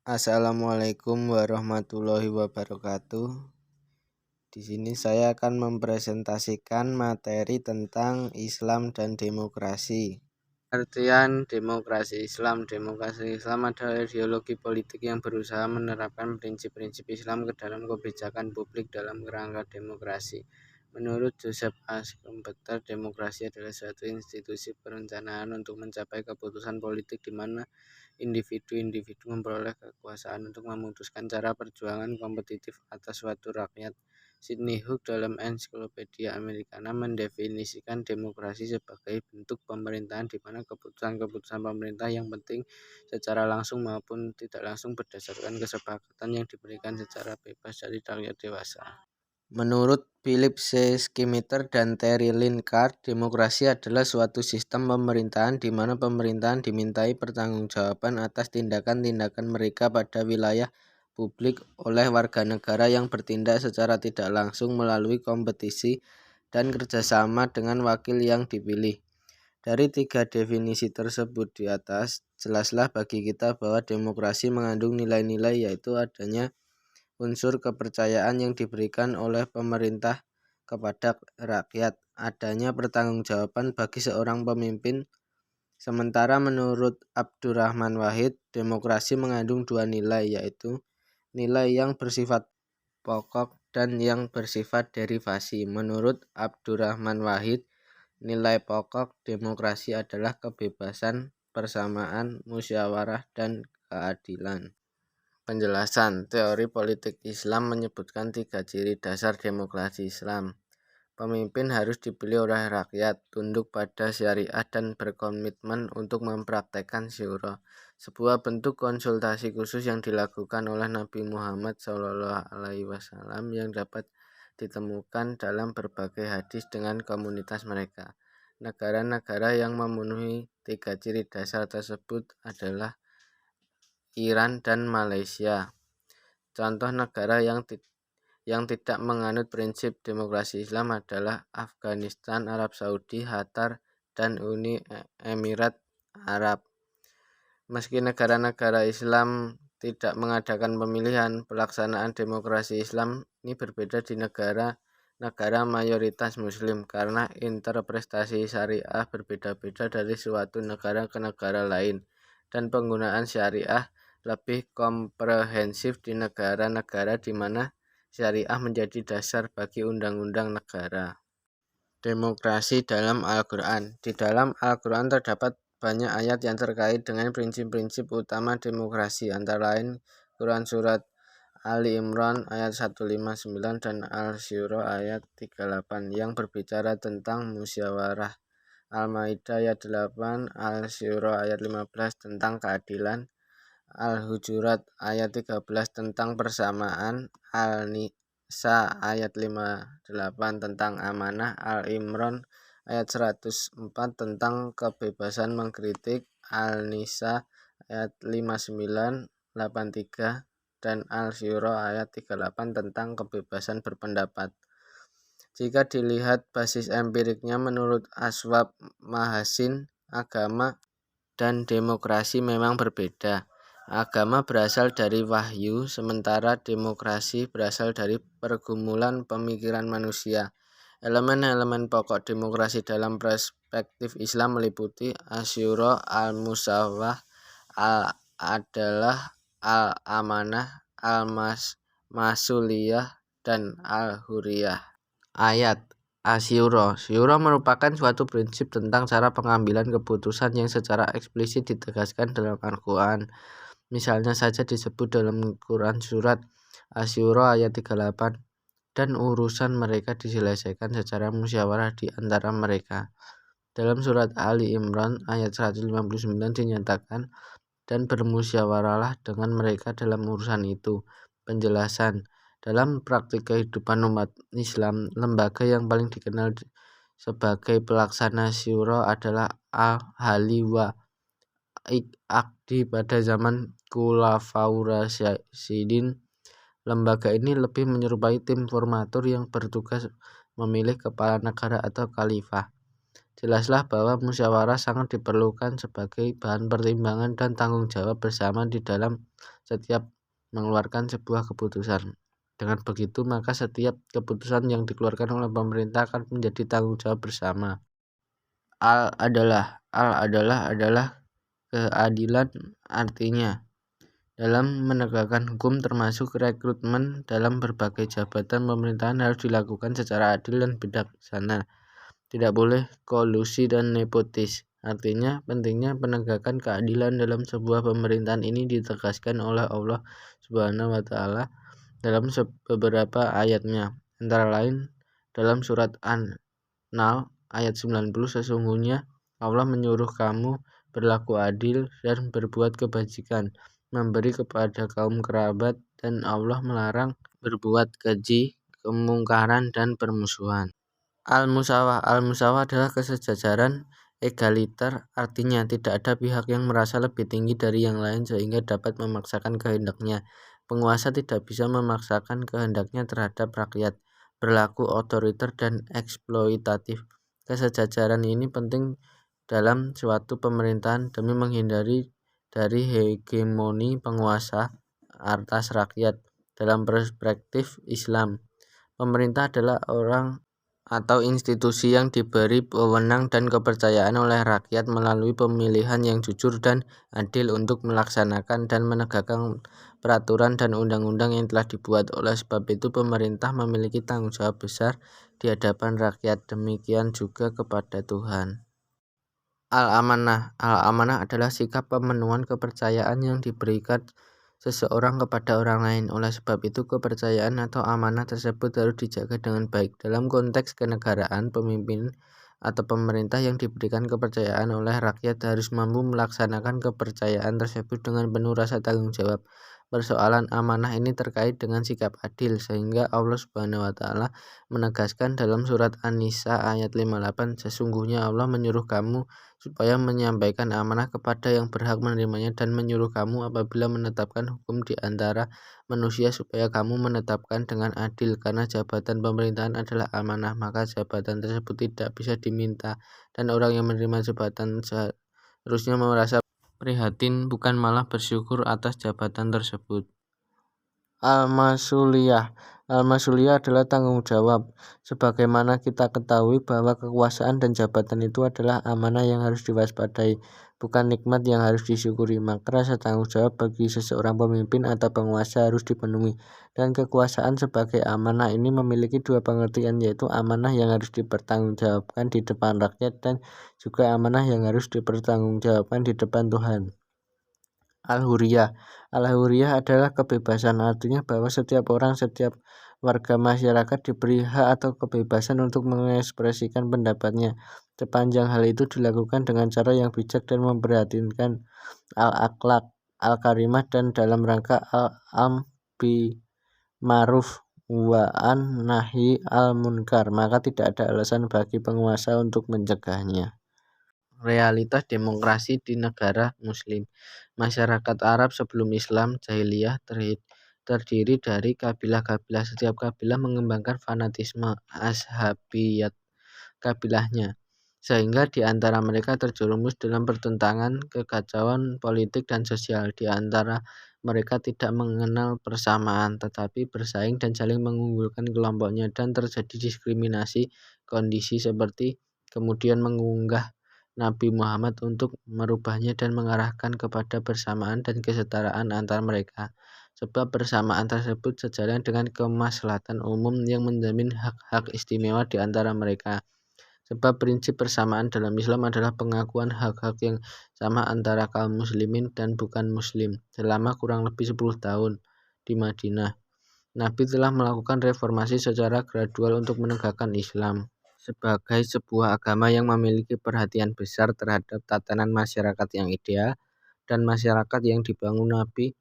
Assalamualaikum warahmatullahi wabarakatuh. Di sini saya akan mempresentasikan materi tentang Islam dan demokrasi. Artian demokrasi Islam adalah ideologi politik yang berusaha menerapkan prinsip-prinsip Islam ke dalam kebijakan publik dalam kerangka demokrasi. Menurut Joseph A. Schumpeter, demokrasi adalah suatu institusi perencanaan untuk mencapai keputusan politik di mana individu-individu memperoleh kekuasaan untuk memutuskan cara perjuangan kompetitif atas suatu rakyat. Sidney Hook dalam Ensiklopedia Americana mendefinisikan demokrasi sebagai bentuk pemerintahan di mana keputusan-keputusan pemerintah yang penting secara langsung maupun tidak langsung berdasarkan kesepakatan yang diberikan secara bebas dari rakyat dewasa. Menurut Philip C. Schumpeter dan Terry Linkard, demokrasi adalah suatu sistem pemerintahan di mana pemerintahan dimintai pertanggungjawaban atas tindakan-tindakan mereka pada wilayah publik oleh warga negara yang bertindak secara tidak langsung melalui kompetisi dan kerjasama dengan wakil yang dipilih. Dari tiga definisi tersebut di atas, jelaslah bagi kita bahwa demokrasi mengandung nilai-nilai yaitu adanya unsur kepercayaan yang diberikan oleh pemerintah kepada rakyat, adanya pertanggungjawaban bagi seorang pemimpin. Sementara menurut Abdurrahman Wahid, demokrasi mengandung dua nilai, yaitu nilai yang bersifat pokok dan yang bersifat derivasi. Menurut Abdurrahman Wahid, nilai pokok demokrasi adalah kebebasan, persamaan, musyawarah, dan keadilan. Penjelasan teori politik Islam menyebutkan tiga ciri dasar demokrasi Islam. Pemimpin harus dipilih oleh rakyat, tunduk pada syariat dan berkomitmen untuk mempraktekkan syura, sebuah bentuk konsultasi khusus yang dilakukan oleh Nabi Muhammad SAW yang dapat ditemukan dalam berbagai hadis dengan komunitas mereka. Negara-negara yang memenuhi tiga ciri dasar tersebut adalah Iran dan Malaysia. Contoh negara yang tidak menganut prinsip demokrasi Islam adalah Afghanistan, Arab Saudi, Qatar, dan Uni Emirat Arab. Meski negara-negara Islam tidak mengadakan pemilihan, pelaksanaan demokrasi Islam ini berbeda di negara mayoritas Muslim karena interpretasi syariah berbeda-beda dari suatu negara ke negara lain, dan penggunaan syariah lebih komprehensif di negara-negara di mana syariah menjadi dasar bagi undang-undang negara. Demokrasi dalam Al-Quran. Di dalam Al-Quran terdapat banyak ayat yang terkait dengan prinsip-prinsip utama demokrasi, antara lain Quran Surat Ali Imran ayat 159 dan Al-Syura ayat 38 yang berbicara tentang musyawarah, Al-Maidah ayat 8, Al-Syura ayat 15 tentang keadilan, Al-Hujurat ayat 13 tentang persamaan, Al-Nisa ayat 58 tentang amanah, Al-Imran ayat 104 tentang kebebasan mengkritik, Al-Nisa ayat 59, 83 dan Al-Syura ayat 38 tentang kebebasan berpendapat. Jika dilihat basis empiriknya menurut Aswab Mahasin, agama dan demokrasi memang berbeda. Agama berasal dari wahyu, sementara demokrasi berasal dari pergumulan pemikiran manusia. Elemen-elemen pokok demokrasi dalam perspektif Islam meliputi asyura, al-musawah, al-adalah, al-amanah, al-masuliyah, dan al-huriyah. Ayat Asyura. Syura merupakan suatu prinsip tentang cara pengambilan keputusan yang secara eksplisit ditegaskan dalam Al-Quran. Misalnya saja disebut dalam Quran Surat Asyura ayat 38, dan urusan mereka diselesaikan secara musyawarah di antara mereka. Dalam Surat Ali Imran ayat 159 dinyatakan, dan bermusyawarahlah dengan mereka dalam urusan itu. Penjelasan. Dalam praktik kehidupan umat Islam, lembaga yang paling dikenal sebagai pelaksana syura adalah Al-Hali wa Aqdi pada zaman Khulafaur Rasyidin. Lembaga ini lebih menyerupai tim formatur yang bertugas memilih kepala negara atau khalifah. Jelaslah bahwa musyawarah sangat diperlukan sebagai bahan pertimbangan dan tanggung jawab bersama di dalam setiap mengeluarkan sebuah keputusan. Dengan begitu, maka setiap keputusan yang dikeluarkan oleh pemerintah akan menjadi tanggung jawab bersama. Al adalah keadilan, artinya dalam menegakkan hukum termasuk rekrutmen dalam berbagai jabatan pemerintahan harus dilakukan secara adil dan bijaksana. Tidak boleh kolusi dan nepotis. Artinya, pentingnya penegakan keadilan dalam sebuah pemerintahan ini ditegaskan oleh Allah Subhanahu wa Ta'ala dalam beberapa ayatnya. Antara lain dalam surat An-Nahl ayat 90, sesungguhnya Allah menyuruh kamu berlaku adil dan berbuat kebajikan, memberi kepada kaum kerabat, dan Allah melarang berbuat keji, kemungkaran, dan permusuhan. Al-musawah adalah kesejajaran egaliter, artinya tidak ada pihak yang merasa lebih tinggi dari yang lain sehingga dapat memaksakan kehendaknya. Penguasa tidak bisa memaksakan kehendaknya terhadap rakyat, berlaku otoriter dan eksploitatif. Kesejajaran ini penting dalam suatu pemerintahan demi menghindari dari hegemoni penguasa atas rakyat. Dalam perspektif Islam, pemerintah adalah orang atau institusi yang diberi wewenang dan kepercayaan oleh rakyat melalui pemilihan yang jujur dan adil untuk melaksanakan dan menegakkan peraturan dan undang-undang yang telah dibuat. Oleh sebab itu, pemerintah memiliki tanggung jawab besar di hadapan rakyat, demikian juga kepada Tuhan. Al-amanah adalah sikap pemenuhan kepercayaan yang diberikan seseorang kepada orang lain. Oleh sebab itu, kepercayaan atau amanah tersebut harus dijaga dengan baik. Dalam konteks kenegaraan, pemimpin atau pemerintah yang diberikan kepercayaan oleh rakyat harus mampu melaksanakan kepercayaan tersebut dengan penuh rasa tanggung jawab. Persoalan amanah ini terkait dengan sikap adil, sehingga Allah Subhanahu wa Ta'ala menegaskan dalam surat An-Nisa ayat 58, sesungguhnya Allah menyuruh kamu supaya menyampaikan amanah kepada yang berhak menerimanya dan menyuruh kamu apabila menetapkan hukum di antara manusia supaya kamu menetapkan dengan adil. Karena jabatan pemerintahan adalah amanah, maka jabatan tersebut tidak bisa diminta dan orang yang menerima jabatan seharusnya merasa prihatin, bukan malah bersyukur atas jabatan tersebut. Al-Masuliyah adalah tanggung jawab. Sebagaimana kita ketahui bahwa kekuasaan dan jabatan itu adalah amanah yang harus diwaspadai, bukan nikmat yang harus disyukuri. Maka rasa tanggung jawab bagi seseorang pemimpin atau penguasa harus dipenuhi. Dan kekuasaan sebagai amanah ini memiliki dua pengertian, yaitu amanah yang harus dipertanggungjawabkan di depan rakyat dan juga amanah yang harus dipertanggungjawabkan di depan Tuhan. Al-Hurriyah adalah kebebasan, artinya bahwa setiap warga masyarakat diberi hak atau kebebasan untuk mengekspresikan pendapatnya, sepanjang hal itu dilakukan dengan cara yang bijak dan memperhatikan al-akhlak al-karimah dan dalam rangka al-am bi ma'ruf wa an-nahi al-munkar, maka tidak ada alasan bagi penguasa untuk mencegahnya. Realitas demokrasi di negara Muslim. Masyarakat Arab sebelum Islam jahiliyah terdiri dari kabilah-kabilah. Setiap kabilah mengembangkan fanatisme ashabiyat kabilahnya, sehingga di antara mereka terjerumus dalam pertentangan, kekacauan politik dan sosial. Di antara mereka tidak mengenal persamaan, tetapi bersaing dan saling mengunggulkan kelompoknya, dan terjadi diskriminasi kondisi seperti kemudian mengunggah Nabi Muhammad untuk merubahnya dan mengarahkan kepada persamaan dan kesetaraan antar mereka. Sebab persamaan tersebut sejalan dengan kemaslahatan umum yang menjamin hak-hak istimewa di antara mereka. Sebab prinsip persamaan dalam Islam adalah pengakuan hak-hak yang sama antara kaum muslimin dan bukan muslim. Selama kurang lebih 10 tahun di Madinah, Nabi telah melakukan reformasi secara gradual untuk menegakkan Islam sebagai sebuah agama yang memiliki perhatian besar terhadap tatanan masyarakat yang ideal, dan masyarakat yang dibangun Nabi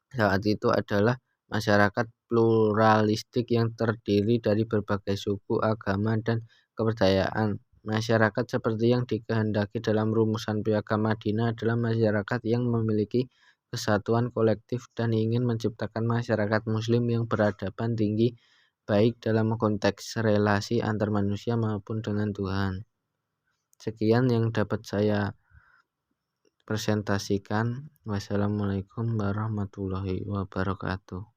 saat itu adalah masyarakat pluralistik yang terdiri dari berbagai suku, agama, dan kepercayaan. Masyarakat seperti yang dikehendaki dalam rumusan Piagam Madinah adalah masyarakat yang memiliki kesatuan kolektif dan ingin menciptakan masyarakat muslim yang beradaban tinggi, baik dalam konteks relasi antar manusia maupun dengan Tuhan. Sekian yang dapat saya presentasikan. Wassalamualaikum warahmatullahi wabarakatuh.